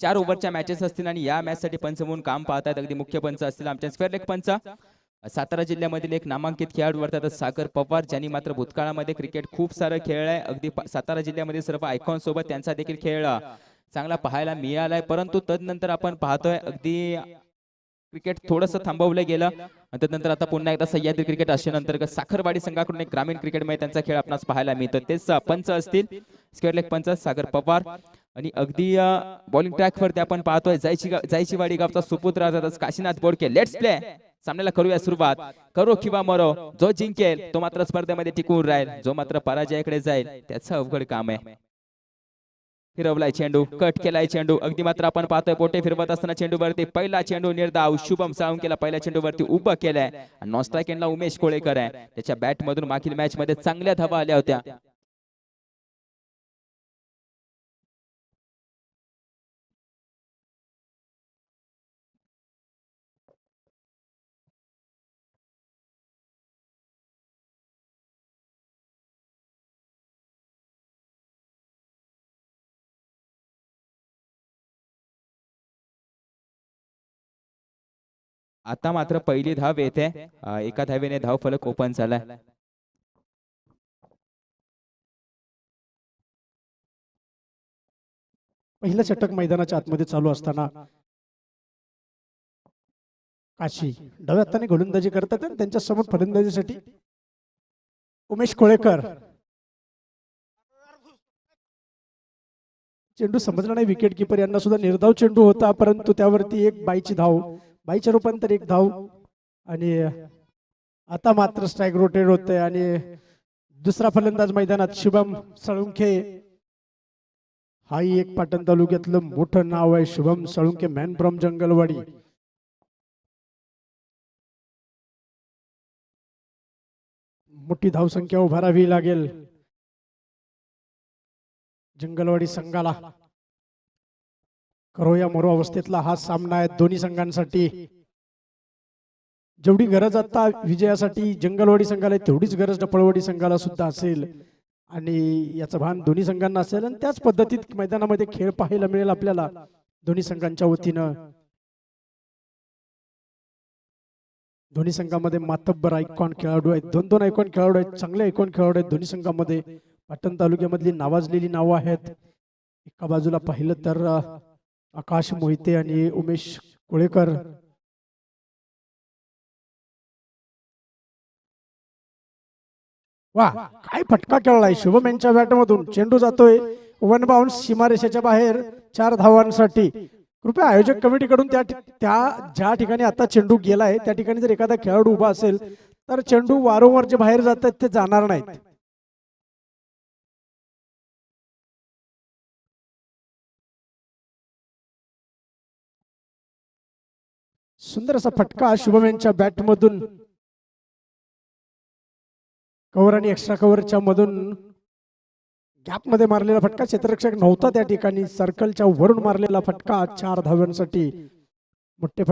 4 ओव्हरच्या matches असतील आणि या मॅच साठी पंच म्हणून काम पाहतात अगदी मुख्य पंच असतील आमचे स्क्वेअर लेग पंच सातारा जिल्ह्यामधील एक नामांकित खेळाडू अर्थात सागर पवार, ज्यांनी मात्र भूतकाळामध्ये क्रिकेट खूप सारं खेळलंय. अगदी सातारा जिल्ह्यामध्ये सर्व आयकॉन सोबत त्यांचा देखील खेळ चांगला पाहायला मिळालाय. परंतु तदनंतर आपण पाहतोय अगदी क्रिकेट थोडंसं थांबवलं गेलं आणि त्यानंतर आता पुन्हा एकदा सह्याद्री क्रिकेट अंतर्गत साखरवाडी संघाकडून एक ग्रामीण क्रिकेटमध्ये त्यांचा खेळ आपणास पाहायला मिळतो. तेच पंच असतील स्क्वेअर लेग पंच सागर पवार. आणि अगदी बॉलिंग ट्रॅकवरती आपण पाहतोय जायचीवाडी गावचा सुपुत्र काशीनाथ बोडके. Let's play. सामन्याला करूया सुरुवात. करो किंवा मरो, जो जिंकेल तो मात्र स्पर्धेमध्ये टिकून राहील, जो मात्र पराजयाकडे जाईल त्याचं अवघड काम आहे. फिरवलाय चेंडू, कट केलाय चेंडू. अगदी मात्र आपण पाहतोय बोटे फिरवत असताना चेंडूवरती पहिला चेंडू निर्धाव शुभम साळुंखेला पहिल्या चेंडूवरती उभं केलंय. नॉन स्ट्राईक एंडला उमेश कोळेकर आहे. त्याच्या बॅट मधून मागील मॅच मध्ये चांगल्या धावा आल्या होत्या. आता मात्र पहिली धाव येते. एका धावेने धाव फलक ओपन झालाय. पहिलं षटक मैदानाच्या आतमध्ये चालू असताना काशी डाव्या हाताने गोलंदाजी करतात आणि त्यांच्या समोर फलंदाजीसाठी उमेश कोळेकर. चेंडू समजला नाही विकेट किपर यांना सुद्धा निर्धाव चेंडू होता, परंतु त्यावरती एक बाईची धाव, बाईच्या रूपांतर एक धाव. आणि आता मात्र स्ट्राईक रोटेट होते आणि दुसरा फलंदाज मैदानात शुभम साळुंखे. हाही एक पाटण तालुक्यातलं मोठं नाव आहे, शुभम साळुंखे, मॅन फ्रॉम जंगलवाडी. मोठी धावसंख्या उभारावी लागेल जंगलवाडी संघाला. करो या मरो अवस्थेतला हा सामना आहे दोन्ही संघांसाठी. जेवढी गरज आता विजयासाठी जंगलवाडी संघाला तेवढीच गरज टपळवाडी संघाला सुद्धा असेल आणि याचं भान दोन्ही संघांना असेल. आणि त्याच पद्धतीत मैदानामध्ये खेळ पाहायला मिळेल आपल्याला दोन्ही संघांच्या वतीनं. दोन्ही संघामध्ये मातब्बर आयकॉन खेळाडू आहेत, दोन दोन आयकॉन खेळाडू आहेत, चांगले आयकॉन खेळाडू आहेत दोन्ही संघामध्ये. पाटण तालुक्यामधली नावाजलेली नावं आहेत. एका बाजूला पाहिलं तर आकाश मोहिते आणि उमेश कोळेकर. वा, काय फटका खेळलाय शुभम यांच्या बॅटमधून. चेंडू जातोय वन बाउंस सीमारेषेच्या बाहेर 4 धावांसाठी. कृपया आयोजक कमिटीकडून त्या ज्या ठिकाणी आता चेंडू गेलाय त्या ठिकाणी जर एखादा खेळाडू उभा असेल तर चेंडू वारंवार जे बाहेर जात आहेत ते जाणार नाहीत. सुंदर असा फटका शुभम यांच्या बॅटमधून. कव्हर आणि एक्स्ट्रा कव्हरच्या मधून गॅप मध्ये मारलेला फटका. क्षेत्ररक्षक नव्हता त्या ठिकाणी. सर्कलच्या वरून मारलेला फटका 4 धावांसाठी. मोठे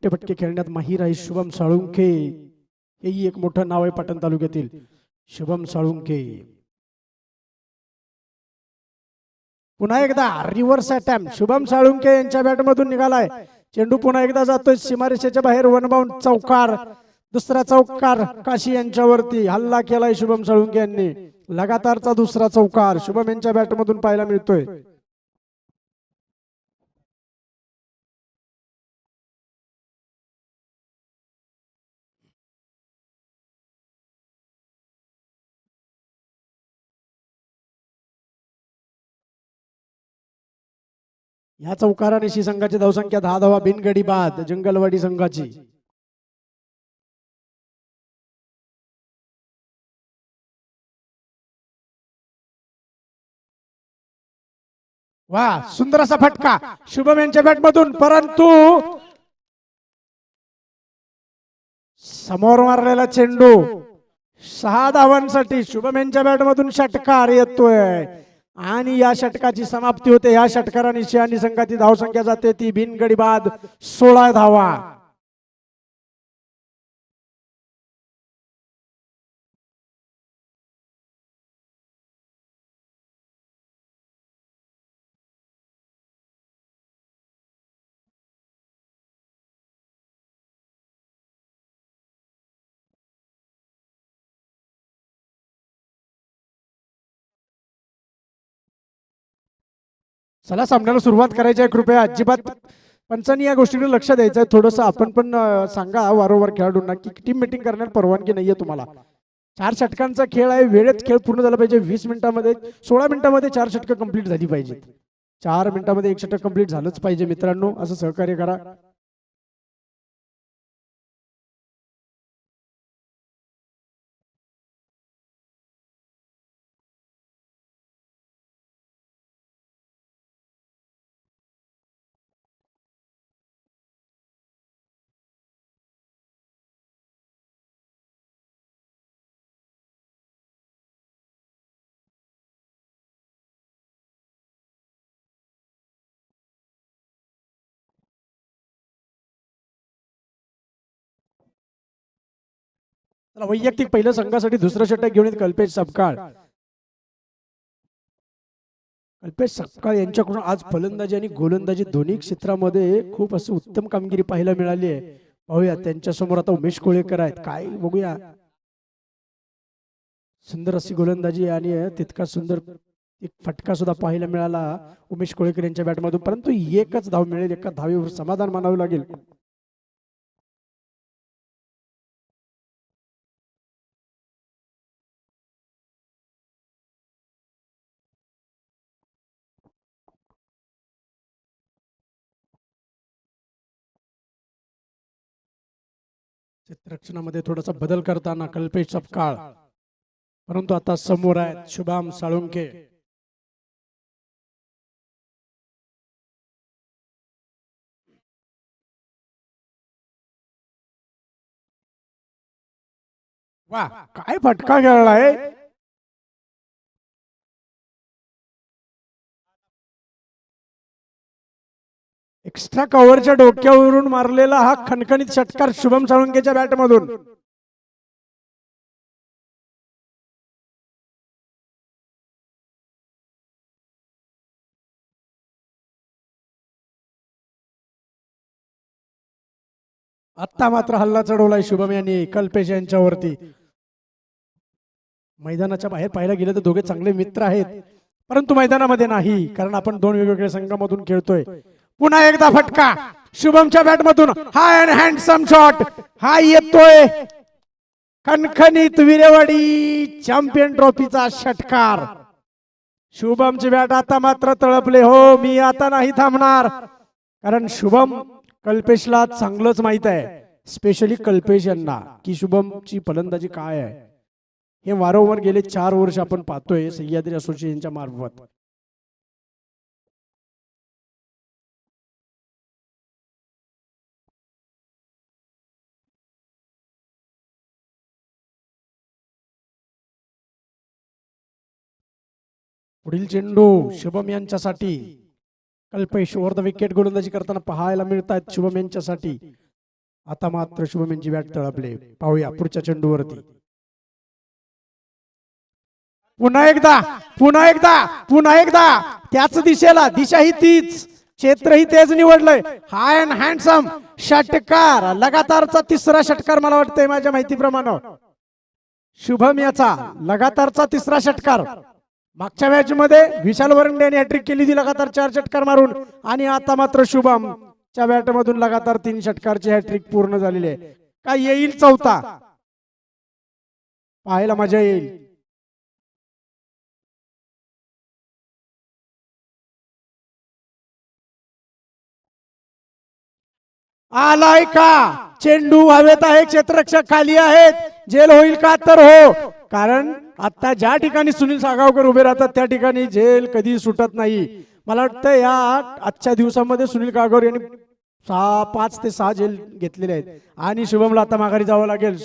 फटके खेळण्यात माहीर आहे शुभम साळुंखे. हेही एक मोठं नाव आहे पाटण तालुक्यातील शुभम साळुंखे. पुन्हा एकदा रिव्हर्स अटॅम्प्ट शुभम साळुंखे यांच्या बॅटमधून निघालाय. चेंडू पुन्हा एकदा जातोय सीमारेषेच्या बाहेर. वन बाउंड चौकार. दुसरा चौकार काशी यांच्यावरती हल्ला केलाय शुभम साळुंखे यांनी. लगातारचा दुसरा चौकार शुभम यांच्या बॅटमधून पाहायला मिळतोय. या चौकाराने शी संघाची धावसंख्या 10 धावा बिनगडी बाद जंगलवाडी संघाची. वा, सुंदर असा फटका शुभम यांच्या बॅटमधून, परंतु समोर मारलेला चेंडू 6 धावांसाठी शुभम यांच्या बॅटमधून षटकार येतोय आणि या षटकाची समाप्ती होते. या षटकाराने शियानी संघाची धावसंख्या जाते ती बिनगडी बाद 16 धावा. चला सामन्याला सुरुवात करायची आहे. कृपया अजिबात पंचांनी या गोष्टीकडे लक्ष द्यायचं आहे. थोडंसं आपण पण सांगा वारंवार खेळाडूंना की टीम मीटिंग करण्यात परवानगी नाहीये तुम्हाला. 4 षटकांचा खेळ आहे. वेळेत खेळ पूर्ण झाला पाहिजे. 20 मिनिटांमध्ये 16 मिनिटांमध्ये 4 षटकं कंप्लीट झाली पाहिजेत. 4 मिनिटांमध्ये 1 षटक कंप्लीट झालंच पाहिजे मित्रांनो. असं सहकार्य करा. चला वैयक्तिक पहिल्या संघासाठी दुसरं षटक घेऊन येत कल्पेश सपकाळ. कल्पेश सपकाळ यांच्याकडून आज फलंदाजी आणि गोलंदाजी दोन्ही क्षेत्रामध्ये खूप असं उत्तम कामगिरी पाहायला मिळाली आहे. पाहूया त्यांच्या समोर आता उमेश कोळेकर आहेत. काय बघूया. सुंदर अशी गोलंदाजी आणि तितका सुंदर एक फटका सुद्धा पाहायला मिळाला उमेश कोळेकर यांच्या बॅटमधून. परंतु एकच धाव मिळेल. एका धावेवर समाधान मानावं लागेल. क्षेत्ररक्षणामध्ये थोडासा बदल करताना कल्पेश सपकाळ. परंतु आता समोर आहेत शुभम साळुंके. वा काय फटका खेळलाय. एक्स्ट्रा कव्हरच्या डोक्यावरून मारलेला हा खणखणीत षटकार शुभम साळुंकेच्या बॅटमधून. आता मात्र हल्ला चढवलाय शुभम यांनी कल्पेश यांच्यावरती. मैदानाच्या बाहेर पाहायला गेलं तर दोघे चांगले मित्र आहेत. परंतु मैदानामध्ये नाही, कारण आपण दोन वेगवेगळ्या संघामधून खेळतोय. पुन्हा एकदा फटका शुभमच्या बॅटमधून. हाय अँड हँडसम शॉट. हा येतोय खणखणीत विरेवाडी चॅम्पियन ट्रॉफीचा षटकार. शुभमची बॅट आता मात्र तळपले. हो मी आता नाही थांबणार, कारण शुभम कल्पेशला चांगलंच माहित आहे, स्पेशली कल्पेश यांना, की शुभमची फलंदाजी काय आहे. हे वारंवार गेले 4 वर्ष आपण पाहतोय सह्याद्री असोसिएशनच्या मार्फत. पुढील चेंडू शुभम यांच्यासाठी. कल्पेश ओव्हर द विकेट गोलंदाजी करताना पाहायला मिळतात शुभम यांच्यासाठी. आता मात्र शुभम यांची बॅट तळपले. पाहूया पुढच्या चेंडूवरती. पुन्हा एकदा पुन्हा एकदा पुन्हा एकदा त्याच दिशेला. दिशा ही तीच, क्षेत्रही तेच निवडलंय. हाय अँड हँडसम षटकार. लगातारचा तिसरा षटकार मला वाटतंय माझ्या माहितीप्रमाणे. शुभम याचा लगातारचा तिसरा षटकार. मागच्या मॅच मध्ये विशाल वरंडे यांनी हॅट्रिक केली होती लगातार 4 षटकार मारून. आणि आता मात्र शुभम च्या बॅट मधून लगातार 3 षटकारची हॅट्रिक पूर्ण झालेली आहे. काय येईल चौथा, पाहायला मजा येईल. आलाय का चेंडू हवेत आहे. क्षेत्ररक्षक खाली आहेत. जेल होईल का, तर हो, कारण आता ज्या ठिकाणी सुनील सागावकर उभे राहतात त्या ठिकाणी जेल कधी सुटत नाही. मला वाटतं या आजच्या दिवसामध्ये सुनील सागावकर यांनी 5 ते 6 जेल घेतलेले आहेत. आणि शुभमला आता माघारी जावं लागेल.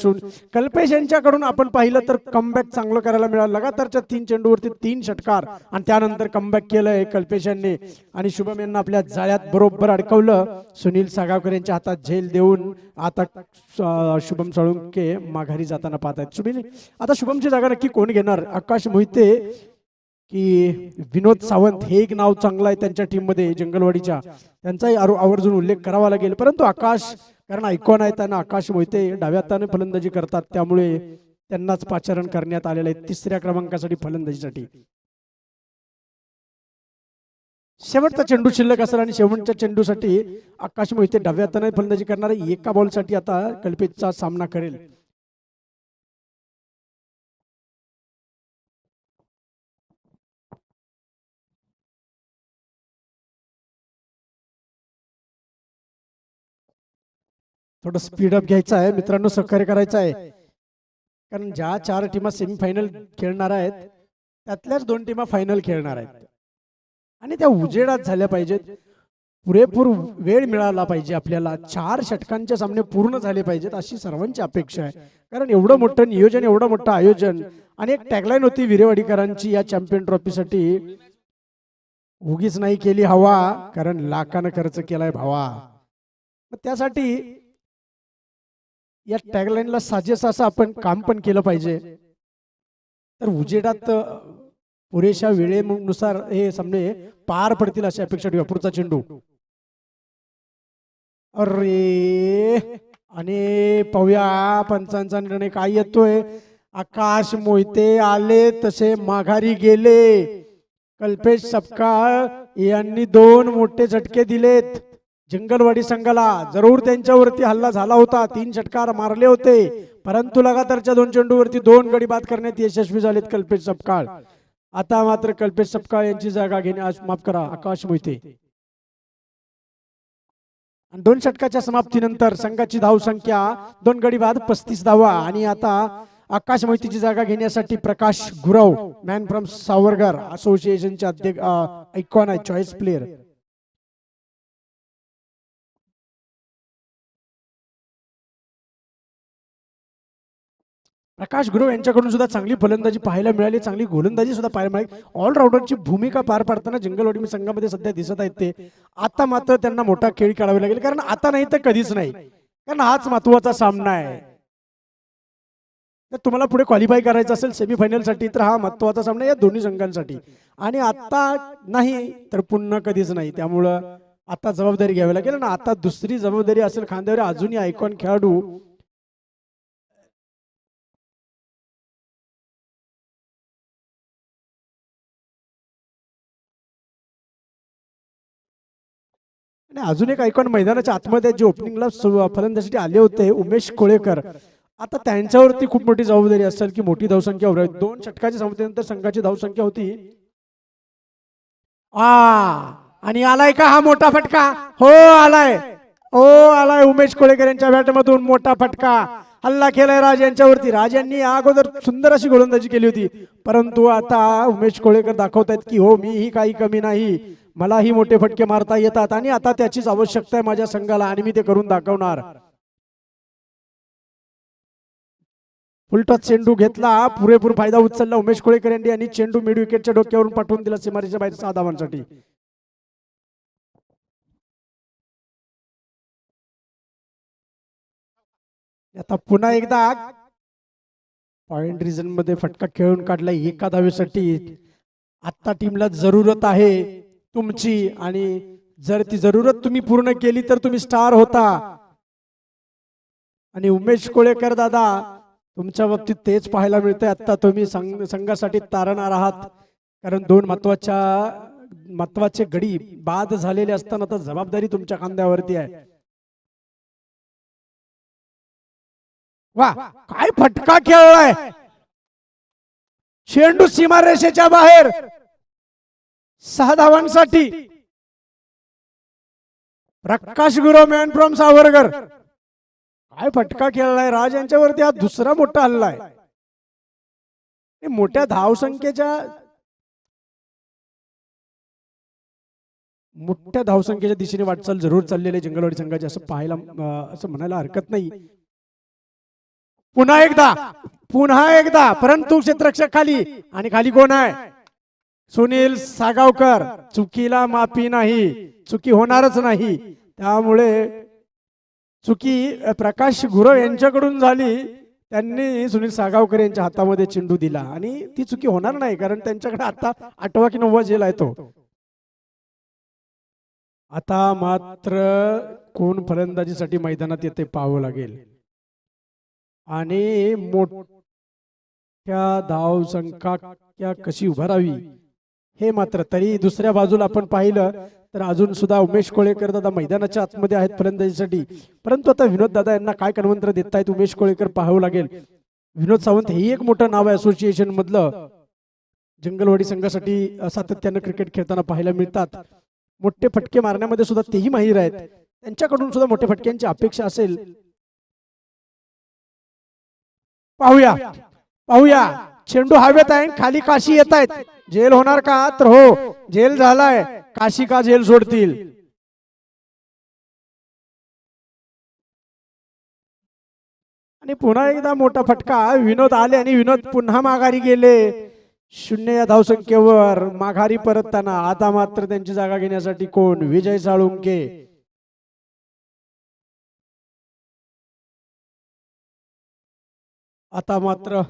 कल्पेश यांच्याकडून आपण पाहिलं तर कमबॅक चांगलं करायला मिळालं. लगातारच्या 3 चेंडूवरती 3 षटकार आणि त्यानंतर कमबॅक केलंय कल्पेश यांनी. आणि शुभम यांना आपल्या जाळ्यात बरोबर अडकवलं. सुनील सागावकर यांच्या हातात झेल देऊन आता शुभम साळुंके माघारी जाताना पाहत आहेत. आता शुभमची जागा नक्की कोण घेणार? आकाश मोहिते की विनोद सावंत? हे एक नाव चांगलं आहे त्यांच्या टीम मध्ये जंगलवाडीच्या, त्यांचाही आवर्जून उल्लेख करावा लागेल. परंतु आकाश, कारण आयकॉन आहे त्यांना, आकाश मोहिते डाव्या हाताने फलंदाजी करतात, त्यामुळे त्यांनाच पाचारण करण्यात आलेलं आहे 3ऱ्या क्रमांकासाठी फलंदाजीसाठी. शेवटचा चेंडू शिल्लक असेल आणि शेवटच्या चेंडूसाठी आकाश मोहिते डाव्या हाताने फलंदाजी करणारे एका बॉलसाठी आता कल्पेशचा सामना करेल. थोडं स्पीडअप घ्यायचं आहे मित्रांनो, सहकार्य करायचं आहे. कारण ज्या 4 टीमा सेमीफायनल खेळणार आहेत त्यातल्याच 2 टीमा फायनल खेळणार आहेत आणि त्या उजेडात झाल्या पाहिजेत. पुरेपूर वेळ मिळाला पाहिजे आपल्याला. 4 षटकांचे सामने पूर्ण झाले पाहिजेत अशी सर्वांची अपेक्षा आहे. कारण एवढं मोठं नियोजन, एवढं मोठं आयोजन आणि एक टॅगलाईन होती विरेवाडीकरांची या चॅम्पियन ट्रॉफीसाठी, उगीच नाही केली हवा, कारण लाखानं खर्च केलाय भावा. त्यासाठी या टॅगलाईनला साजेस असं आपण काम पण केलं पाहिजे. तर उजेडात पुरेशा वेळेनुसार हे सामने पार पडतील अशी अपेक्षा ठेवूया. पुढचा चेंडू अरे, आणि पाहूया पंचांचा निर्णय काय येतोय. आकाश मोहिते आले तसे माघारी गेले. कल्पेश सपकाळ यांनी 2 मोठे झटके दिलेत जंगलवाडी संघाला. जरूर त्यांच्यावरती हल्ला झाला होता, 3 षटकार मारले होते, परंतु लगातारच्या 2 चेंडूवरती 2 गडी बाद करण्यात यशस्वी झालेत कल्पेश सपकाळ. आता मात्र कल्पेश सपकाळ यांची जागा घेण्यास, माफ करा, आकाश मोहिते. 2 षटकाच्या समाप्तीनंतर संघाची धावसंख्या 2 गडी बाद 35 धावा. आणि आता आकाश मोहितेची जागा घेण्यासाठी प्रकाश गुरव, मॅन फ्रॉम सावरगर असोसिएशनचे अध्यक्ष, आयकॉन आहे, चॉईस प्लेअर. प्रकाश गुरव यांच्याकडून सुद्धा चांगली फलंदाजी पाहायला मिळाली, चांगली गोलंदाजी सुद्धा पाहायला मिळाली. ऑलराऊंडरची भूमिका पार पाडताना जंगलवाडी संघामध्ये सध्या दिसत आहेत ते. आता मात्र त्यांना मोठा खेळ खेळावा लागेल, कारण आता नाही तर कधीच नाही, कारण हाच महत्वाचा सामना आहे. तर तुम्हाला पुढे क्वालिफाय करायचं असेल सेमीफायनल साठी तर हा महत्वाचा सामना या दोन्ही संघांसाठी. आणि आता नाही तर पुन्हा कधीच नाही. त्यामुळं आता जबाबदारी घ्यावी लागेल. ना आता दुसरी जबाबदारी असेल खांद्यावर अजूनही आयकॉन खेळाडू आणि अजून एक आयकॉन मैदानाच्या आतमध्ये जे ओपनिंगला फलंदाजीसाठी आले होते उमेश कोळेकर, आता त्यांच्यावरती खूप मोठी जबाबदारी असेल की मोठी धावसंख्या होईल. 2 षटकाच्या समाप्तीनंतर संघाची धावसंख्या होती आणि आलाय का हा मोठा फटका. हो आलाय, हो आलाय. उमेश कोळेकर यांच्या बॅटमधून मोठा फटका. हल्ला केलाय राज यांच्यावरती. राज यांनी अगोदर सुंदर अशी गोलंदाजी केली होती, परंतु आता उमेश कोळेकर दाखवतायत की हो मीही काही कमी नाही, मलाही मोठे फटके मारता येतात आणि आता त्याचीच आवश्यकता आहे माझ्या संघाला आणि मी ते करून दाखवणार. उलटा चेंडू घेतला, पुरेपूर फायदा उचलला उमेश कोळेकर यांनी आणि चेंडू मिड विकेटच्या डोक्यावरून पाठवून दिला सीमारेषेच्या बाहेर 6 धावांसाठी. आता पुन्हा एकदा पॉइंट रिजन मध्ये फटका खेळून काढला एका धावेसाठी. आता टीमला जरूरत आहे तुमची, आणि जर ती जरूरत तुम्ही पूर्ण केली तर तुम्ही स्टार होता. आणि उमेश कोळेकर दादा तुमच्या बाबतीत तेच पाहायला मिळतंय. आता तुम्ही संघासाठी तारणार आहात, कारण 2 महत्वाचे गडी बाद झालेले असताना आता जबाबदारी तुमच्या खांद्यावरती आहे. वा, काय फटका खेळलाय. चेंडू सीमारेषेच्या बाहेर 6 धावांसाठी. प्रकाश गुरव, मॅन फ्रॉम सावरगर, काय फटका खेळलाय. राज यांच्यावरती हा दुसरा मोठा हल्ला आहे. मोठ्या धावसंख्येच्या दिशेने वाटचाल जरूर चाललेली जंगलवाडी संघाची, असं पाहायला असं म्हणायला हरकत नाही. पुन्हा एकदा परंतु क्षेत्ररक्षक खाली, आणि खाली कोण आहे. सुनील सागावकर. चुकीला माफी नाही, चुकी होणारच नाही. त्यामुळे चुकी प्रकाश गुरव यांच्याकडून झाली, त्यांनी सुनील सागावकर यांच्या हातामध्ये चेंडू दिला आणि ती चुकी होणार नाही, कारण त्यांच्याकडे आता 8वा की 9वा झेल आहे तो. आता मात्र कोण फलंदाजीसाठी मैदानात येते पाहावं लागेल. आणि मोठ्या धावसंख्या कशी उभारावी हे मात्र तरी दुसऱ्या बाजूला आपण पाहिलं तर अजून सुद्धा उमेश कोळेकर दादा मैदानाच्या आतमध्ये आहेत फलंदाजीसाठी, परंतु आता विनोद दादा यांना काय कन्वंत्र देत आहेत उमेश कोळेकर पाहावं लागेल. विनोद सावंत हे एक मोठं नाव आहे असोसिएशन मधलं. जंगलवाडी संघासाठी सातत्यानं क्रिकेट खेळताना पाहायला मिळतात. मोठे फटके मारण्यामध्ये सुद्धा तेही माहीर आहेत. त्यांच्याकडून सुद्धा मोठ्या फटक्यांची अपेक्षा असेल. पाहूया पाहूया चेंडू हवेत आहे, खाली काशी येत आहेत. जेल होणार का? तर हो, जेल झालाय. काशी का जेल सोडतील? आणि पुन्हा एकदा मोठा फटका. विनोद आले आणि विनोद पुन्हा माघारी गेले. 0 या धावसंख्येवर माघारी परतताना आता मात्र त्यांची जागा घेण्यासाठी कोण? विजय साळुंके. आता मात्र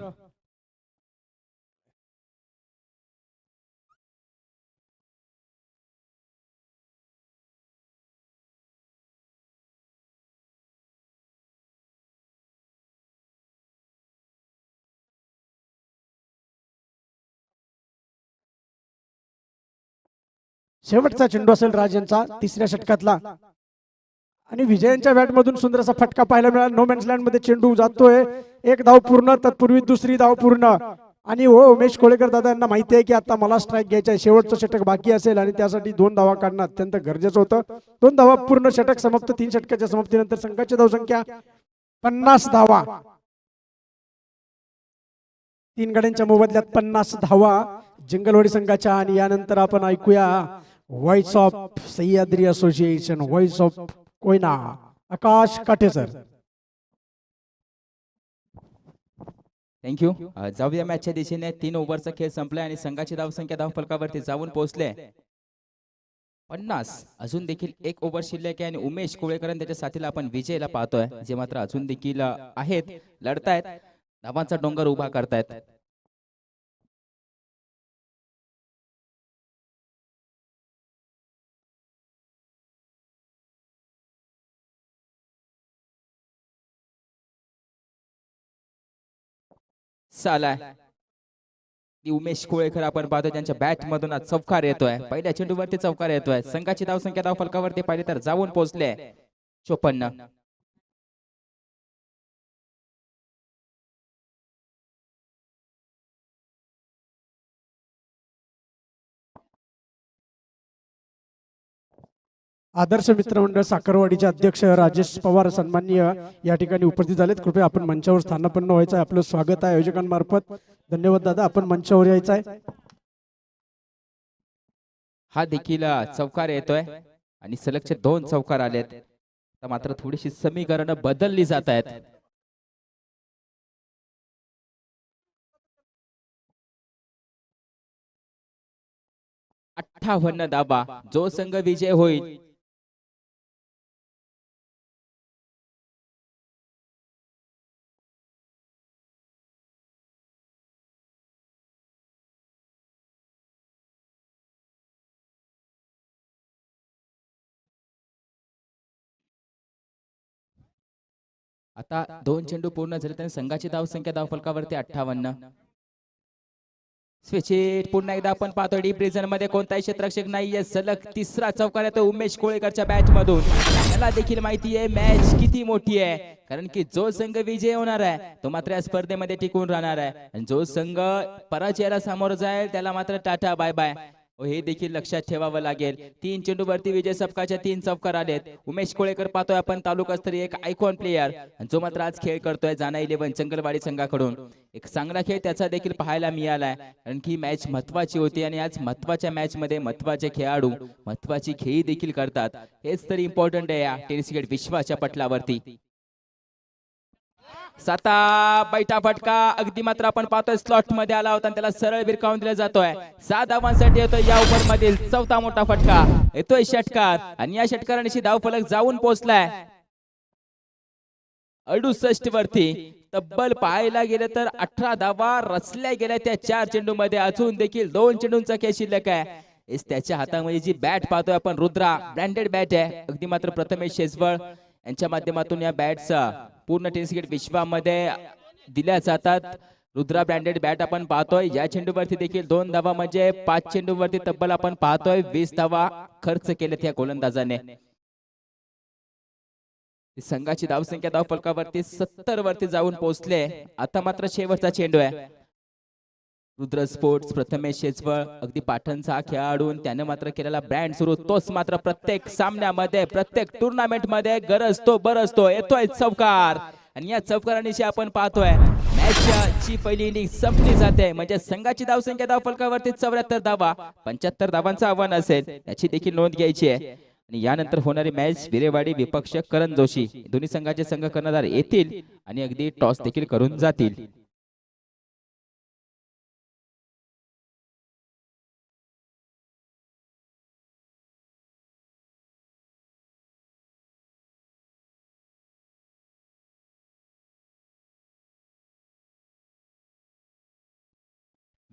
शेवटचा चेंडू असेल राजांचा तिसऱ्या षटकातला. आणि विजयांच्या बॅट मधून सुंदर असा फटका पाहायला मिळाला. नो मॅन्स लँड मध्ये चेंडू जातोय. एक धाव पूर्ण, तत्पूर्वी दुसरी धाव पूर्ण. आणि हो, उमेश कोळेकर दादा यांना माहिती आहे की आता मला स्ट्राईक घ्यायचा आहे. शेवटचं षटक बाकी असेल आणि त्यासाठी 2 धावा काढणं अत्यंत गरजेचं होतं. 2 धावा पूर्ण, षटक समाप्त. 3 षटकाच्या समाप्तीनंतर संघाची धावसंख्या 50 धावा. 3 गड्यांच्या मोबदल्यात 50 धावा जंगलवाडी संघाच्या. आणि यानंतर आपण ऐकूया voice of Sahyadri association, voice of Koyna, Akash Kate sir. Thank you. जाऊया मॅचच्या दिशेने. 3 ओव्हरचा खेळ संपलाय आणि संघाची धावसंख्या धावफलकावरती जाऊन पोहोचले 50. अजून देखील 1 ओव्हर शिल्लक आहे आणि उमेश कोळेकर आणि त्याच्या साथीला आपण विजयला पाहतोय, जे मात्र अजून देखील आहेत, लढतायत, धावांचा डोंगर उभा करतायत. सालाय उमेश कोळेकर आपण पाहतो त्यांच्या बॅट मधून चौकार येतोय. पहिल्या चेंडूवरती चौकार येतोय. संघाची धावसंख्या धावफलकावरती पाहिली तर जाऊन पोहोचले 54. आदर्श मित्रमंडळ साखरवाडीचे अध्यक्ष राजेश पवार सन्माननीय या ठिकाणी उपस्थित झालेत. कृपया आपण मंचावर स्थानापन्न व्हायचं आहे. आपलं स्वागत आहे आयोजकांमार्फत. धन्यवाद दादा, आपण मंचावर यायचं आहे. हा देखील चौकार येतोय आणि सलगचे 2 चौकार आलेत. मात्र थोडीशी समीकरण बदलली जात आहेत. अठ्ठावन्न धावा. जो संघ विजय होईल आता 2 चेंडू पूर्ण झाले त्याने संघाची धावसंख्या धावफलकावरती 58. स्विच पुन्हा एकदा आपण पाहतो डीप रिजन मध्ये कोणताही क्षेत्ररक्षक नाहीये. सलग 3रा चौकार येतो उमेश कोळेकरच्या बॅट मधून. त्याला देखील माहिती आहे मॅच किती मोठी आहे, कारण की जो संघ विजय होणार आहे तो मात्र या स्पर्धेमध्ये टिकून राहणार आहे आणि जो संघ पराजयाला सामोरं जाईल त्याला मात्र टाटा बाय बाय. हे देखील लक्षात ठेवावं लागेल. 3 चेंडूवरती विजय सपकाच्या 3 चौकार आलेत. उमेश कोळेकर पाहतोय आपण तालुकास्तरीय एक आयकॉन प्लेयर जो मात्र आज खेळ करतोय जाना 11 जंगलवाडी संघाकडून. एक चांगला खेळ त्याचा देखील पाहायला मिळालाय, कारण की मॅच महत्वाची होती आणि आज महत्वाच्या मॅच मध्ये महत्वाचे खेळाडू महत्वाची खेळी देखील करतात. हेच तरी इम्पॉर्टंट आहे या टेनिस क्रिकेट विश्वाच्या पटलावरती. 7 बैठा फटका अगदी मात्र आपण पाहतोय स्लॉट मध्ये आला होता आणि त्याला सरळ भिरकावून दिला जातोय. 6 धावांसाठी येतोय या ओव्हर मधील 4था मोठा फटका येतोय षटकार आणि या षटकारांशी धावफलक जाऊन पोहोचलाय 68 वरती. तब्बल पाहायला गेले तर 18 धावा रचल्या गेल्या त्या 4 चेंडू मध्ये. अजून देखील 2 चेंडूंचा खेळ शिल्लक आहे. त्याच्या हातामध्ये जी बॅट पाहतोय आपण रुद्रा ब्रँडेड बॅट आहे. अगदी मात्र प्रथमेश शेजवळ यांच्या माध्यमातून या बॅट्स पूर्ण टेनिस क्रिकेट विश्वामध्ये दिल्या जातात. रुद्रा ब्रँडेड बॅट आपण पाहतोय. या चेंडूवरती देखील 2 धावा म्हणजे 5 चेंडूवरती तब्बल आपण पाहतोय 20 धावा खर्च केलेत या गोलंदाजाने. संघाची धावसंख्या धावफलकावरती 70 वरती जाऊन पोहोचले. आता मात्र शेवटचा चेंडू आहे. रुद्र स्पोर्ट्स प्रथमेश शेजवळ अगदी पाटणचा खेळाडू, त्याने मात्र केलेला ब्रँड सुरू तोच मात्र प्रत्येक सामन्यामध्ये प्रत्येक टुर्नामेंट मध्ये गरजतो बरसतो. येतोय चौकार आणि या चौकारानिशी आपण पाहतोय मॅचची पहिली इनिंग संपली जाते. म्हणजे संघाची धावसंख्या धावफलकावरती 74 धावा, 75 धावांचं आव्हान असेल याची देखील नोंद घ्यायची आहे. आणि यानंतर होणारी मॅच विरेवाडी विपक्ष करण जोशी दोन्ही संघाचे संघ कर्णधार येतील आणि अगदी टॉस देखील करून जातील.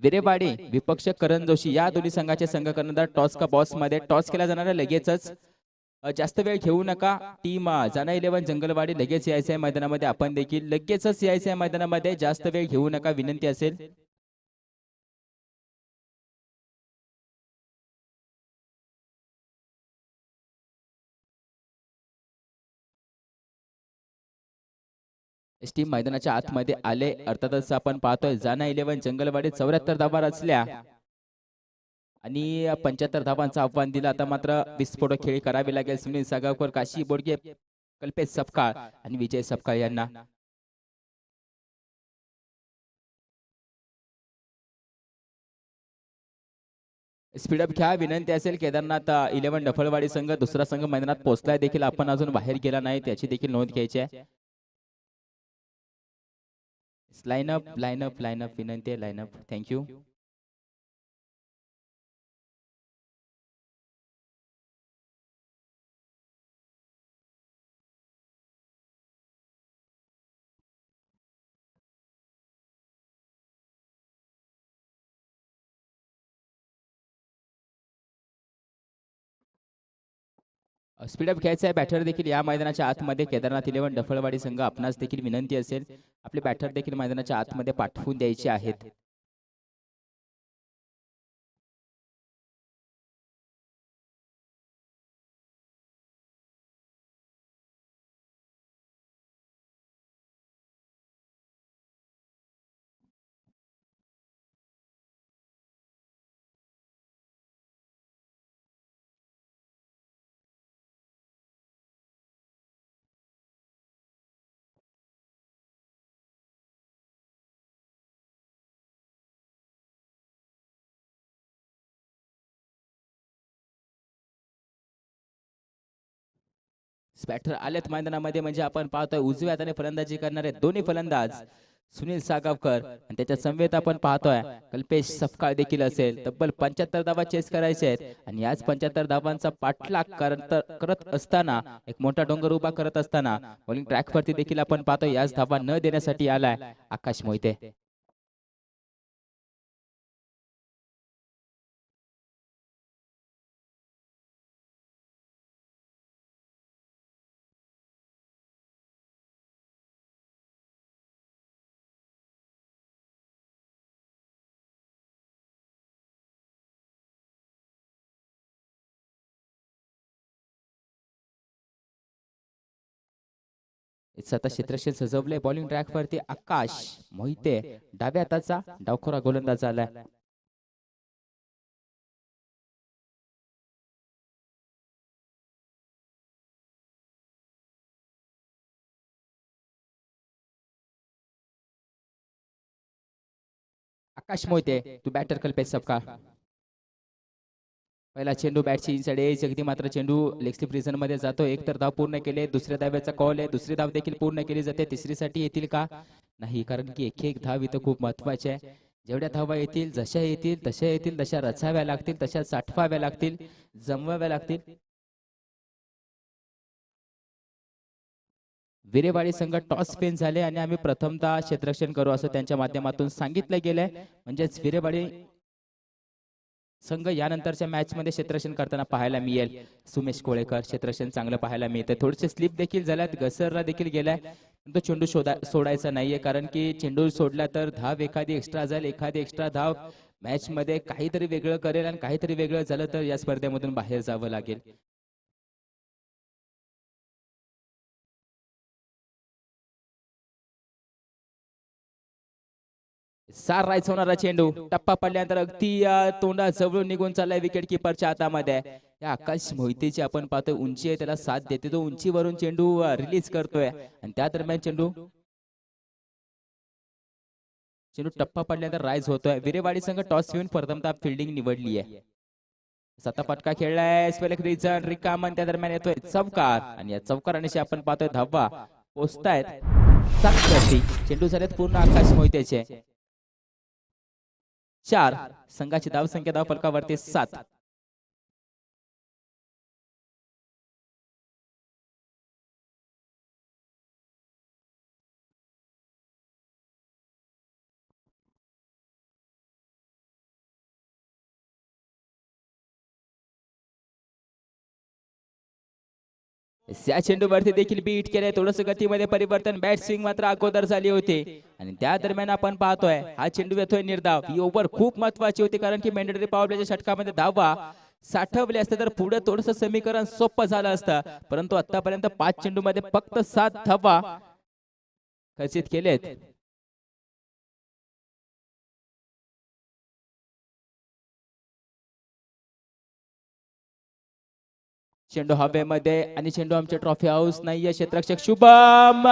विरेवाडी विपक्ष करण जोशी या दोन्ही संघाचे संघ कर्णधार टॉस का बॉस मध्ये टॉस केला जाणार आहे. लगेचच जास्त वेळ घेऊ नका. टीम जाना 11 जंगलवाडी लगेच यायचं आहे मैदानामध्ये. आपण देखील लगेचच यायचं आहे मैदानामध्ये. जास्त वेळ घेऊ नका विनंती असेल. टीम मैदानाच्या आतमध्ये आले. अर्थातच आपण पाहतोय जाना 11 जंगलवाडी 74 धावा रचल्या आणि 75 धावांचं आव्हान दिलं. आता मात्र विस्फोटक खेळी करावी लागेल सुनील सागावकर, काशी बोडगे, कल्पेश सपकाळ आणि विजय सपकाळ यांना. स्पीडअप घ्या विनंती असेल. केदारनाथ 11 डफळवाडी संघ दुसरा संघ मैदानात पोहोचलाय देखील आपण अजून बाहेर गेला नाही त्याची देखील नोंद घ्यायची आहे. लाईनअप लाईनअप लाईनअप विनंती आहे. Line-up thank you. स्पीडअप घ्यायचा आहे. बॅटर देखील या मैदानाच्या आतमध्ये केदारनाथ 11 डफळवाडी संघ आपणास देखील विनंती असेल आपले बॅटर देखील मैदानाच्या आतमध्ये पाठवून द्यायचे आहेत. बॅटर आलेत मैदानामध्ये. म्हणजे आपण पाहतोय उजव्या हाताने फलंदाजी करणारे दोन्ही फलंदाज सुनील सागावकर आणि त्याच्या समवेत आपण पाहतोय कल्पेश सपकाळ देखील असेल. तब्बल 75 धावा चेस करायचे आहेत आणि याच 75 धावांचा पाठलाग करत असताना एक मोठा डोंगर उभा करत असताना बॉलिंग ट्रॅकवरती देखील आपण पाहतोय याच धावा न देण्यासाठी आलाय आकाश मोहिते. आता क्षेत्रक्षण सजवले. बॉलिंग ट्रॅक वरती आकाश मोहिते डाव्या हाताचा डावखोरा गोलंदाज आलाय. आकाश मोहिते तू बॅटर कल्पेश सपकाळ. पहिला चेंडू बॅटची इनसाइड एज अगदी मात्र चेंडू लेग स्लिप रिजन मध्ये जातो. एक तर धाव पूर्ण केले. दुसऱ्या धाव्याचा कॉल आहे. दुसरी धाव देखील पूर्ण केली जाते. तिसरीसाठी येतील का नाही कारण की एक धाव इथं खूप महत्वाची आहे. जेवढ्या धावा येतील जशा येतील तशा येतील तशा रचाव्या लागतील तशा साठवाव्या लागतील जमवाव्या लागतील. विरेवाडी संघ टॉस फेन झाले आणि आम्ही प्रथमतः क्षेत्ररक्षण करू असं त्यांच्या माध्यमातून सांगितलं गेलंय. म्हणजेच विरेवाडी संघ यानंतरच्या मॅच मध्ये क्षेत्ररक्षण करताना पाहायला मिळेल. सुमेश कोळेकर क्षेत्ररक्षण चांगलं पाहायला मिळतं. थोडेसे स्लिप देखील झाल्यात, घसरला देखील गेलाय. तो चेंडू सोडायचा नाहीये, कारण की चेंडू सोडला तर धाव एखादी एक्स्ट्रा जाईल. एखादी एक्स्ट्रा धाव मॅच मध्ये काहीतरी वेगळं करेल आणि काहीतरी वेगळं झालं तर या स्पर्धेमधून बाहेर जावं लागेल. सार रायच होणारा चेंडू टप्पा पडल्यानंतर अगदी तोंडा जवळून निघून चाललाय विकेट किपरच्या हातामध्ये. या आकाश मोहितेची आपण पाहतोय उंची आहे, त्याला साथ देते. तो उंचीवरून चेंडू रिलीज करतोय आणि त्या दरम्यान चेंडू टप्पा पडल्यानंतर राईज होतोय. विरेवाडी संघ टॉस घेऊन प्रथमतः फिल्डिंग निवडली आहे. सता फटका खेळलाय स्पेलक रिझन रिकामन, त्या दरम्यान येतोय चौकार आणि या चौकाराने आपण पाहतोय धावा पोचतायत 7 गती. चेंडू झालेत पूर्ण आकाश मोहितेचे 4. संघाची धाव संख्या धाव फलकावरती 7. या चेंडूवरती देखील बीट केले. थोडस गतीमध्ये परिवर्तन, बॅट स्विंग मात्र अगोदर झाली होती आणि त्या दरम्यान आपण पाहतोय हा चेंडू येतोय निर्धाव. ही ओव्हर खूप महत्वाची होती, कारण की मॅन्डेटरी पॉवर प्लेच्या षटकामध्ये धावा साठवले असते तर पुढे थोडस समीकरण सोपं झालं असतं. परंतु आतापर्यंत 5 चेंडूमध्ये फक्त 7 धावा खचित केलेत. चेंडू हवेमध्ये आणि चेंडू आमच्या ट्रॉफी हाऊस नाहीये. क्षेत्ररक्षक शुभम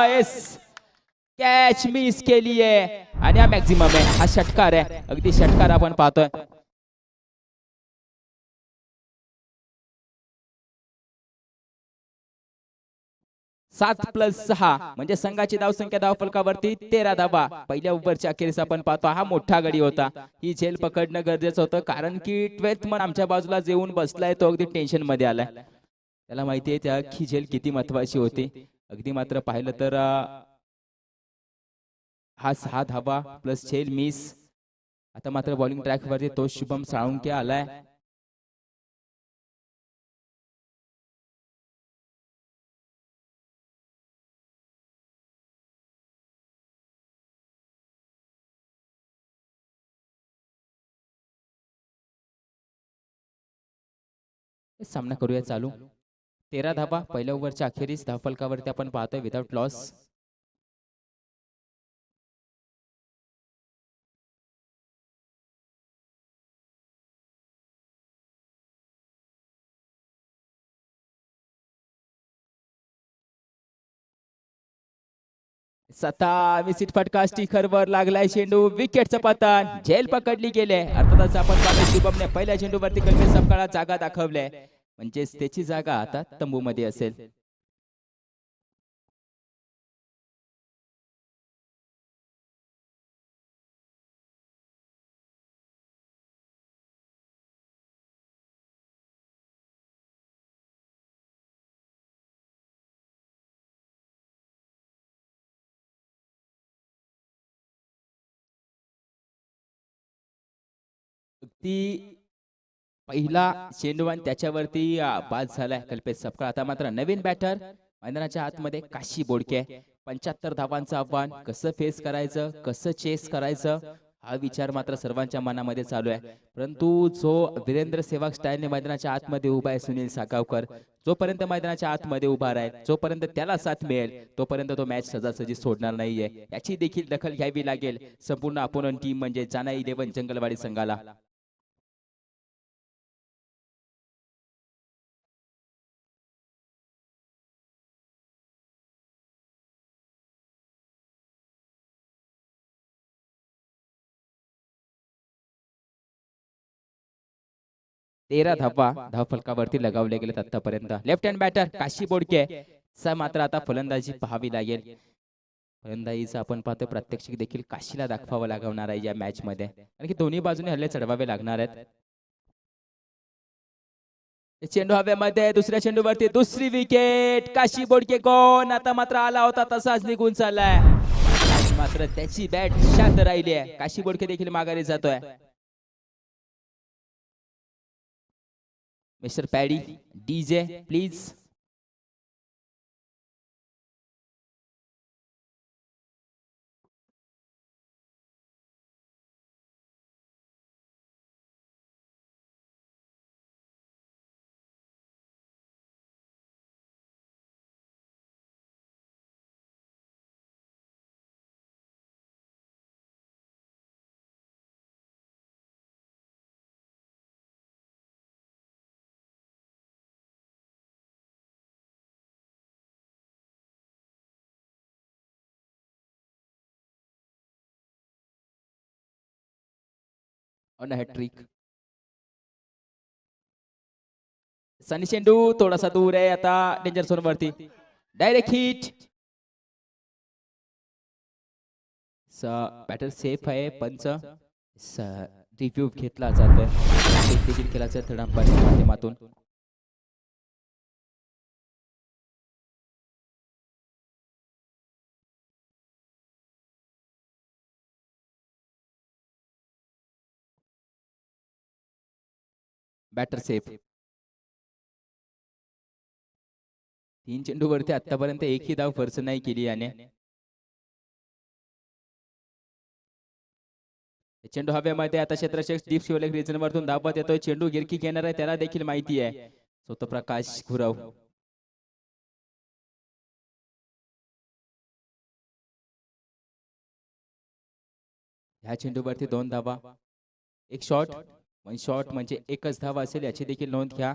कॅच मिस केली आहे आणि हा मॅक्झिमम आहे. हा षटकार आहे, अगदी षटकार आपण पाहतोय. 7+6 म्हणजे संघाची धाव संख्या धाव फलकावरती 13 धावा. पहिल्या ओव्हरच्या अखेरीस आपण पाहतो हा मोठा गडी होता. ही झेल पकडणं गरजेचं होतं, कारण की 12th मन आमच्या बाजूला जेवून बसलाय. तो अगदी टेन्शन मध्ये आलाय. त्याला माहितीये त्या की झेल किती महत्वाची होती. अगदी मात्र पाहिलं तर हा 6 धावा प्लस झेल मिस. आता मात्र बॉलिंग ट्रॅक वरती तो शुभम साळुंके आलाय. सामना करूया चालू. 13 धावा पहिल्या ओव्हरच्या अखेरीस धावफलकावरती आपण पाहतोय विदाउट लॉस. विसिट फटका स्टिकर लागलाय. चेंडू विकेटचं पतन, झेल पकडली गेले. अर्थातच आपण पाहतोय शुभमने पहिल्या चेंडूवरती कल्पेश सपकाळला जागा दाखवले, म्हणजेच त्याची जागा आता तंबू मध्ये असेल. ती पहिला चेंडू आणि त्याच्यावरती बाद झालाय कल्पेश सपकाळ. आता मात्र नवीन बॅटर मैदानाच्या आतमध्ये काशी बोडके. 75 धावांचं आव्हान कसं फेस करायचं, कसं चेस करायचं, हा विचार मात्र सर्वांच्या मनामध्ये चालू आहे. परंतु जो वीरेंद्र सेवाग स्टाईलने मैदानाच्या आतमध्ये उभा आहे सुनील सागावकर, जोपर्यंत मैदानाच्या आतमध्ये उभा राहील, जोपर्यंत त्याला साथ मिळेल, तोपर्यंत तो मॅच सहजासहजी सोडणार नाहीये. याची देखील दखल घ्यावी लागेल संपूर्ण अपोनंट टीम म्हणजे जाना 11 जंगलवाडी संघाला. तेरा धावा धावफलकावरती लगावले गेलेत आतापर्यंत. लेफ्ट हँड बॅटर काशी बोडके चा मात्र आता फलंदाजी पाहावी लागेल. फलंदाजीचा आपण पाहतो प्रात्यक्षिक देखील काशीला दाखवावं लागणार आहे या मॅच मध्ये, कारण की दोन्ही बाजूने हल्ले चढवावे लागणार आहेत. चेंडू हवेमध्ये, दुसऱ्या चेंडूवरती दुसरी विकेट. काशी बोडके कोण आता मात्र आला होता तसाच निघून चाललाय, मात्र त्याची बॅट शांत राहिली आहे. काशी बोडके देखील माघारी जातोय. Mister Paddy DJ please. On hat-trick. Sunny चेंडू थोडासा दूर आहे आता डेंजर झोन वरती. Direct hit. बॅटर सेफ आहे. पंच रिव्ह्यू घेतला जातोय. देखील केला जाईल थर्ड अंपायरच्या माध्यमातून. Batter safe. 3 चेंडूवरती आतापर्यंत एकही धाव फर्स्ट नाही केली याने. चेंडू हवेमध्ये आता क्षेत्ररक्षक डीप शिवलेख रिजन वरतून धावत येतोय. चेंडू गिरकी घेणार आहे त्याला देखील माहिती आहे. स्वतःप्रकाश गुरव. ह्या चेंडूवरती 2 धावा. एक शॉट 1 शॉट म्हणजे एकच धावा असेल याची देखील नोंद घ्या.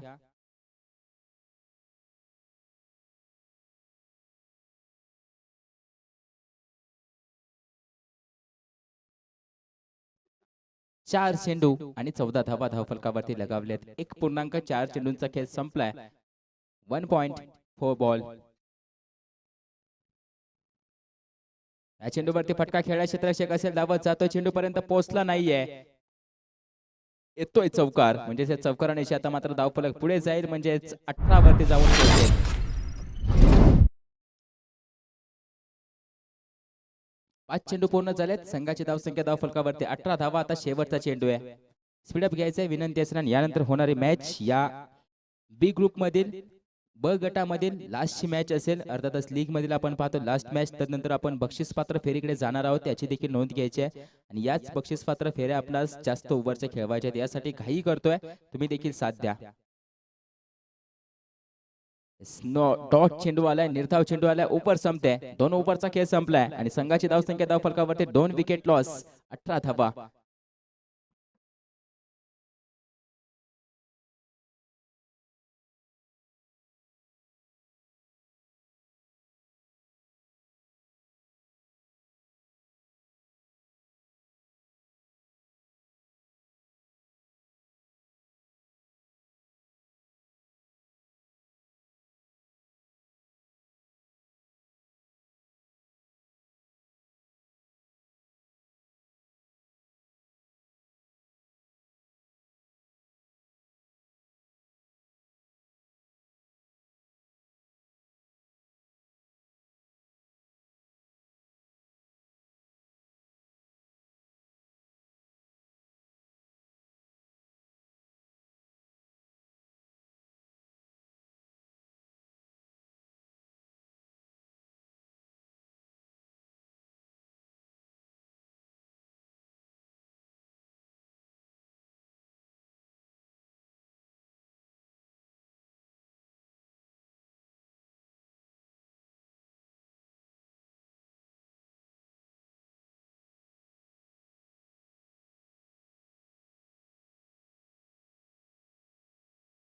चार चेंडू आणि 14 धावा धावफलकावरती लगावलेत. 1.4 चेंडूंचा खेळ संपलाय. 1.4 बॉल. या चेंडूवरती फटका खेळला क्षेत्ररक्षक असेल धावत जातोय. चेंडू पर्यंत पोहोचला नाहीये. येतोय चौकार म्हणजे त्या चौकाराने आता मात्र धावफलक पुढे जाईल म्हणजे 18 वरती जाऊन पोहोचेल. 5 चेंडू पूर्ण झालेत. संघाची धावसंख्या धावफलकावरती 18 धावा. आता शेवटचा चेंडू आहे. स्पीडअप घ्यायचंय विनंती असणार. यानंतर होणारी मॅच या बी ग्रुप मधील ब गटामधील लास्टची मॅच असेल. अर्थातच लीग मधील आपण पाहतो लास्ट मॅच. त्यानंतर आपण बक्षीस पात्र फेरीकडे जाणार आहोत याची देखील नोंद घ्यायची आहे. आणि याच बक्षीस पात्र फेऱ्या आपल्यास जास्त ओव्हरच्या खेळवायच्या आहेत. यासाठी घाई करतोय तुम्ही देखील साथ द्या. डॉट चेंडू आलाय. निर्धाव चेंडू आलाय. ओव्हर संपते. 2 ओव्हरचा खेळ संपलाय आणि संघाची धावसंख्या धावफलकावरती 2 विकेट लॉस 18 धावा.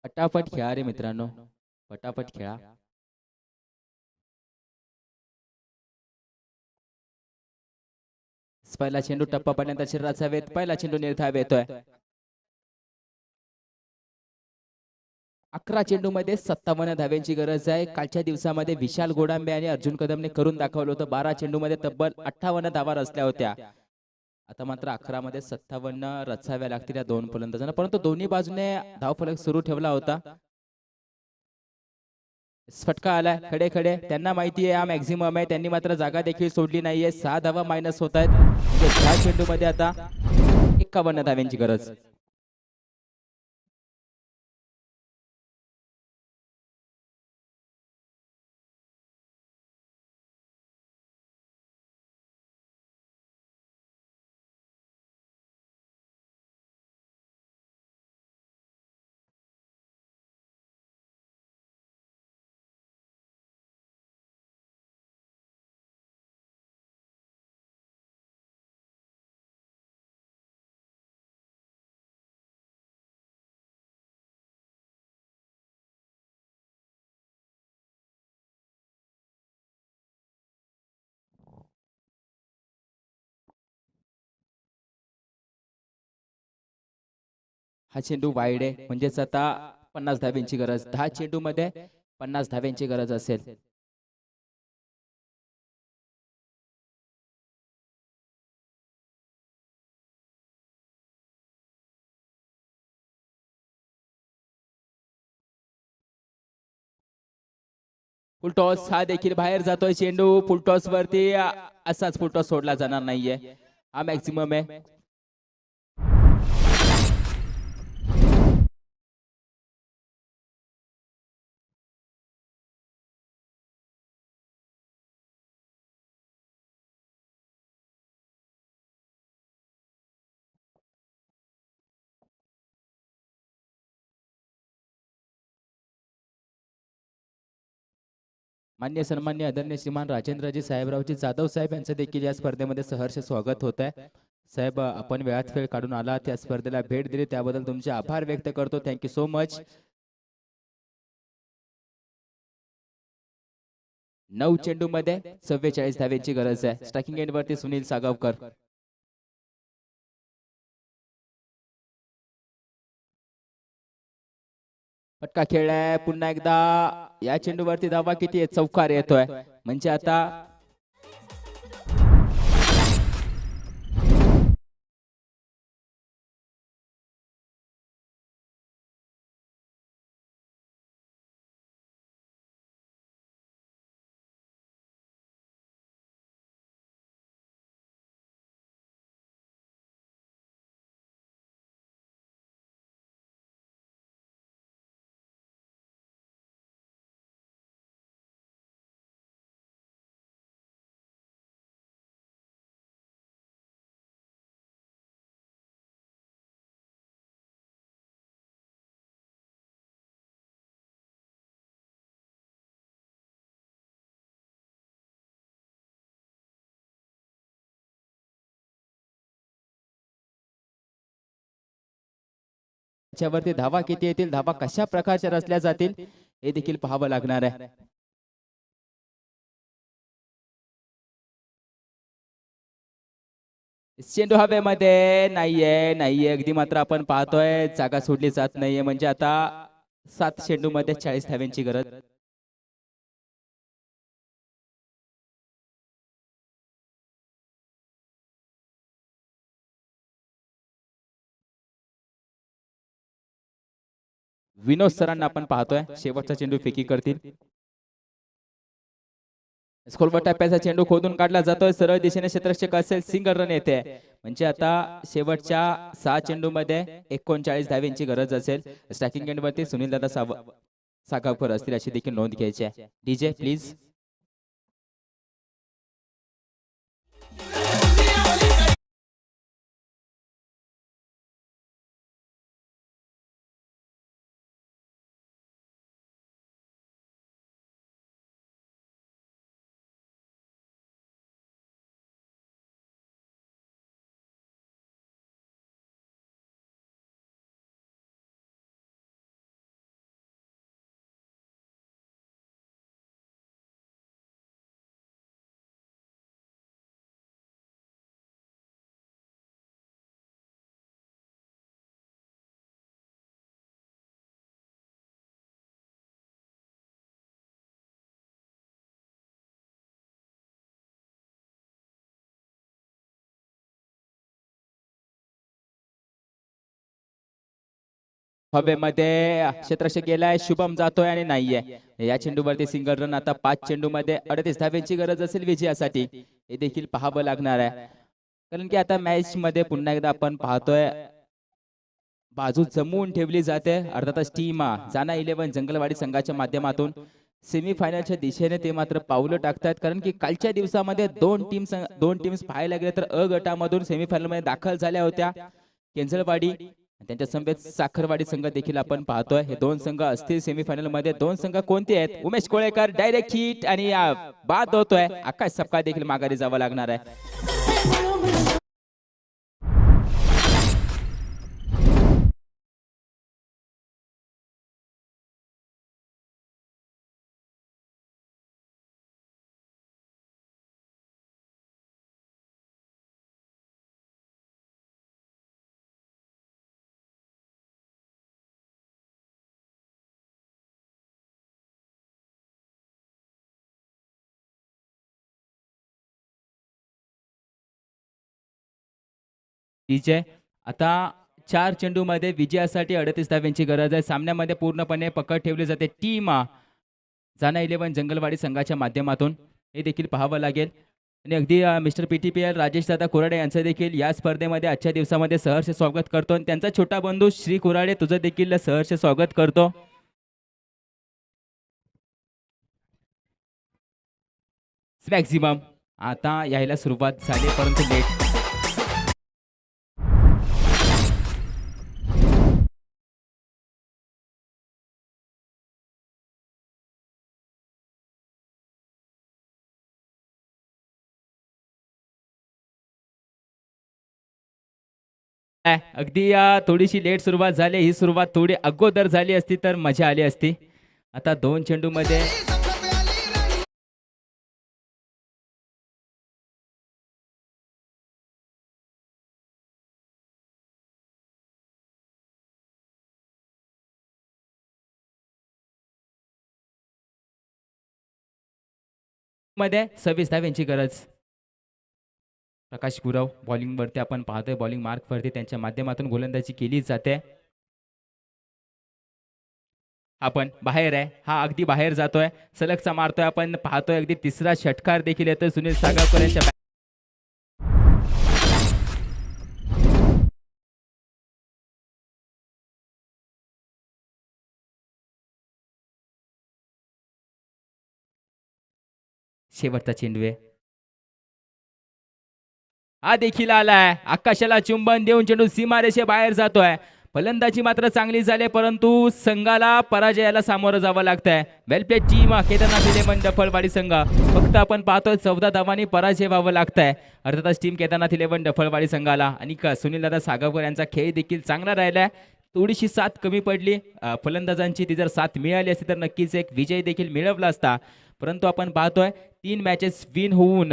पटापट खेळा रे मित्रांनो. पटापट खेळा. पहिला चेंडू टप्पा पडल्यानंतर शरीराचा वेध. पहिला चेंडू निर्धाव येतोय. 11 चेंडू मध्ये 57 धाव्यांची गरज आहे. कालच्या दिवसामध्ये विशाल गोडांबे आणि अर्जुन कदमने करून दाखवलं होतं. 12 चेंडू मध्ये तब्बल 58 धावा रचल्या होत्या. आता मात्र 11 मध्ये 57 रचाव्या लागतील या 2 फलंदाजांना. परंतु दोन्ही बाजूने धावफलक सुरू ठेवला होता. फटका आलाय. खडे खडे त्यांना माहिती आहे हा मॅक्झिमम आहे. त्यांनी मात्र जागा देखील सोडली नाहीये. 6 धावा मायनस होत आहेत. म्हणजे 10 चेंडू मध्ये आता 51 धाव्यांची गरज. हा चेंडू वाईड आहे, म्हणजेच आता 50 धाब्यांची गरज. 10 चेंडू मध्ये 50 धाब्यांची गरज असेल. फुलटॉस हा देखील बाहेर जातोय चेंडू. फुलटॉस वरती असाच फुलटॉस सोडला जाणार नाहीये, हा मॅक्झिमम आहे. मान्य सन्मान्य आदरणीय श्रीमान राजेंद्रजी साहेबरावजी जाधव साहेब यांचं देखील या स्पर्धेमध्ये सहर्ष स्वागत होत आहे. साहेब, आपण वेळात वेळ काढून आला, त्या स्पर्धेला भेट दिली त्याबद्दल तुमचे आभार व्यक्त करतो. Thank you so much. 9 चेंडू मध्ये 44 धावेची गरज आहे. स्ट्रायकिंग एंड वरती सुनील सागावकर. फटका खेळलाय पुन्हा एकदा. या चेंडूवरती धावा किती आहे? चौकार येतोय, म्हणजे आता त्याच्यावरती धावा किती येतील, धावा कशा प्रकारच्या रचल्या जातील हे देखील पाहावं लागणार आहे. चेंडू हवेमध्ये नाहीये, अगदी मात्र आपण पाहतोय जागा सोडली जात नाहीये, म्हणजे आता 7 चेंडू मध्ये 40 धाव्यांची गरज. विनोद सरांना आपण पाहतोय, शेवटचा चेंडू फेकी करतील. स्कोलवर टप्प्याचा चेंडू खोदून काढला जातोय, सरळ दिशेने क्षेत्ररक्षक असेल, सिंगल रन येते, म्हणजे आता शेवटच्या 6 चेंडू मध्ये 39 धाव्यांची गरज असेल. स्ट्रायकिंग एंड वरती सुनील दादा सागावकर असतील अशी देखील नोंद घ्यायची आहे. DJ please. हवेमध्ये क्षेत्ररक्षक गेलाय, शुभम जातोय आणि नाहीये. या चेंडूवरती सिंगल रन. आता 5 चेंडू मध्ये 38 धाव्यांची गरज असेल विजयासाठी, हे देखील पाहावं लागणार आहे. कारण की आता मॅच मध्ये पुन्हा एकदा आपण पाहतोय बाजू जमवून ठेवली जाते. अर्थातच टीम जाना 11 जंगलवाडी संघाच्या माध्यमातून सेमीफायनलच्या दिशेने ते मात्र पावलं टाकतात. कारण की कालच्या दिवसामध्ये दोन टीम्स पाहायला गेले तर अ गटामधून सेमीफायनल मध्ये दाखल झाल्या होत्या. केंजळवाडी त्यांच्या समवेत साखरवाडी संघ देखील आपण पाहतोय. हे 2 संघ असतील सेमीफायनल मध्ये. 2 संघ कोणते आहेत? उमेश कोळेकर डायरेक्ट हिट आणि बाद होतोय. आकाश सपकाळ देखील माघारी जावं लागणार आहे. विजय. आता 4 चेंडूमध्ये विजयासाठी 38 धाव्यांची गरज आहे. सामन्यामध्ये पूर्णपणे पकड ठेवली जाते टीम जाना 11 जंगलवाडी संघाच्या माध्यमातून. हे देखील पाहावं लागेल. आणि अगदी मिस्टर PTPL राजेश दादा कुराडे यांचं देखील या स्पर्धेमध्ये आजच्या दिवसामध्ये सहर्ष स्वागत करतो आणि त्यांचा छोटा बंधू श्री कुराडे तुझं देखील सहर्ष स्वागत करतो. मॅक्झिमम आता यायला सुरुवात झाली परंतु लेट. अगदी थोडीशी लेट सुरुवात झाली. ही सुरुवात थोडी अगोदर झाली असती तर मजा आली असती. आता 2 चेंडूमध्ये मध्ये 26 धाव्यांची गरज. प्रकाश गुरव बॉलिंगवरती आपण पाहतोय. बॉलिंग मार्कवरती त्यांच्या माध्यमातून गोलंदाजी केली जाते. आपण बाहेर आहे. हा अगदी बाहेर जातोय. सलगचा मारतोय. आपण पाहतोय अगदी तिसरा षटकार देखील येतोय सुनील सागरकर यांच्या शेवटचा चेंडू आहे. हा देखील आलाय. आकाशाला चुंबन देऊन चेंडू सीमारेषे बाहेर जातोय. फलंदाजी मात्र चांगली झाली परंतु संघाला पराजयाला सामोरं जावं लागतंय. वेल प्लेड टीम केदारनाथ 11 डफळवाडी संघ. फक्त आपण पाहतोय 14 धावांनी पराजय व्हावं लागतंय. अर्थातच टीम केदारनाथ 11 डफळवाडी संघाला. आणि सुनील दादा सागरकर यांचा खेळ देखील चांगला राहिलाय. थोडीशी साथ कमी पडली फलंदाजांची. ती जर साथ मिळाली असती तर नक्कीच एक विजय देखील मिळवला असता. परंतु आपण पाहतोय 3 मॅचेस विन होऊन